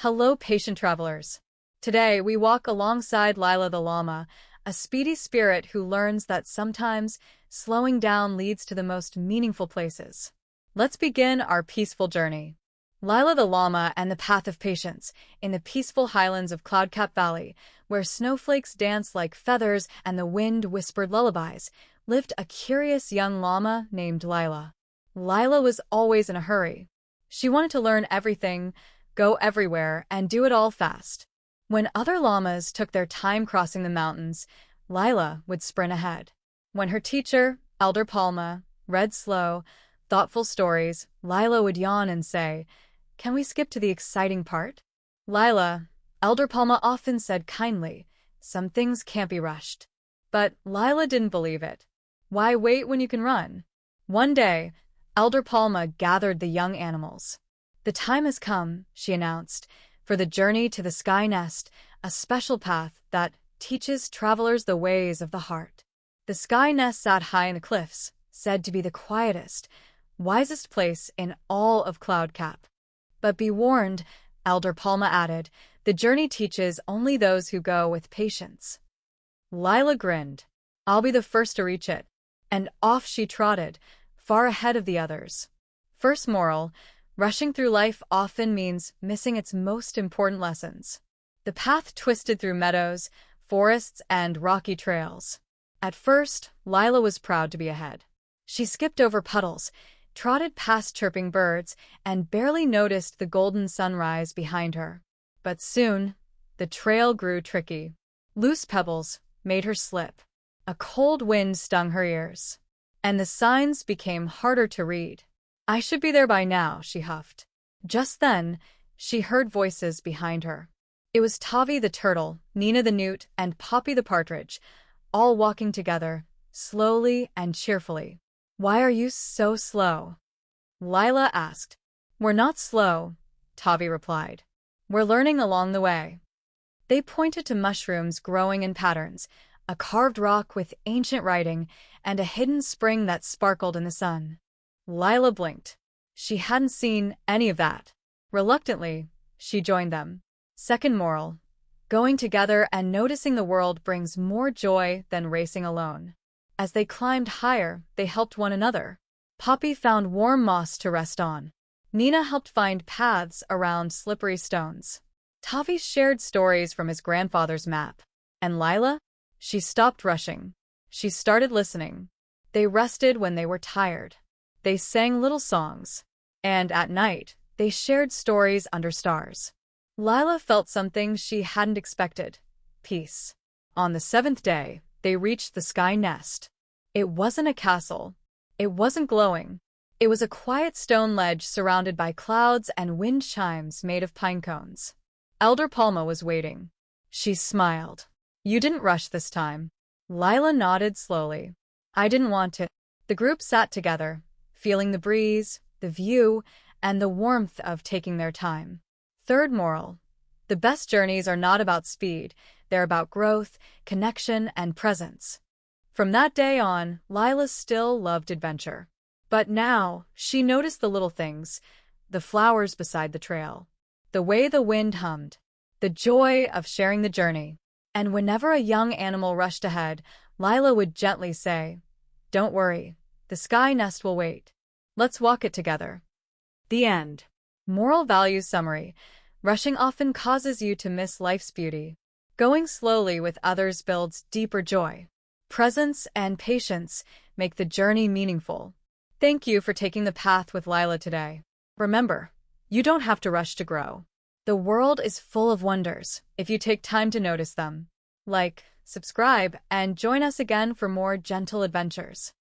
Hello, patient travelers. Today, we walk alongside Lila the Llama, a speedy spirit who learns that sometimes slowing down leads to the most meaningful places. Let's begin our peaceful journey. Lila the Llama and the Path of Patience, in the peaceful highlands of Cloudcap Valley, where snowflakes danced like feathers and the wind whispered lullabies, lived a curious young llama named Lila. Lila was always in a hurry. She wanted to learn everything, go everywhere, and do it all fast. When other llamas took their time crossing the mountains, Lila would sprint ahead. When her teacher, Elder Palma, read slow, thoughtful stories, Lila would yawn and say, "Can we skip to the exciting part?" "Lila," Elder Palma often said kindly, "some things can't be rushed." But Lila didn't believe it. Why wait when you can run? One day, Elder Palma gathered the young animals. "The time has come," she announced, "for the journey to the sky nest, a special path that teaches travelers the ways of the heart." The sky nest sat high in the cliffs, said to be the quietest, wisest place in all of Cloudcap. "But be warned," Elder Palma added, "the journey teaches only those who go with patience." Lila grinned. "I'll be the first to reach it." And off she trotted, far ahead of the others. First moral: rushing through life often means missing its most important lessons. The path twisted through meadows, forests, and rocky trails. At first, Lila was proud to be ahead. She skipped over puddles, trotted past chirping birds, and barely noticed the golden sunrise behind her. But soon, the trail grew tricky. Loose pebbles made her slip. A cold wind stung her ears. And the signs became harder to read. "I should be there by now," she huffed. Just then, she heard voices behind her. It was Tavi the turtle, Nina the newt, and Poppy the partridge, all walking together, slowly and cheerfully. "Why are you so slow?" Lila asked. "We're not slow," Tavi replied. "We're learning along the way." They pointed to mushrooms growing in patterns, a carved rock with ancient writing, and a hidden spring that sparkled in the sun. Lila blinked. She hadn't seen any of that. Reluctantly, she joined them. Second moral: going together and noticing the world brings more joy than racing alone. As they climbed higher, they helped one another. Poppy found warm moss to rest on. Nina helped find paths around slippery stones. Tavi shared stories from his grandfather's map. And Lila? She stopped rushing. She started listening. They rested when they were tired. They sang little songs. And at night, they shared stories under stars. Lila felt something she hadn't expected: peace. On the seventh day, they reached the sky nest. It wasn't a castle. It wasn't glowing. It was a quiet stone ledge surrounded by clouds and wind chimes made of pine cones. Elder Palma was waiting. She smiled. "You didn't rush this time." Lila nodded slowly. "I didn't want to." The group sat together, feeling the breeze, the view, and the warmth of taking their time. Third moral: the best journeys are not about speed, they're about growth, connection, and presence. From that day on, Lila still loved adventure. But now, she noticed the little things: the flowers beside the trail, the way the wind hummed, the joy of sharing the journey. And whenever a young animal rushed ahead, Lila would gently say, "Don't worry, the sky nest will wait. Let's walk it together." The end. Moral values summary: rushing often causes you to miss life's beauty. Going slowly with others builds deeper joy. Presence and patience make the journey meaningful. Thank you for taking the path with Lila today. Remember, you don't have to rush to grow. The world is full of wonders if you take time to notice them. Like, subscribe, and join us again for more gentle adventures.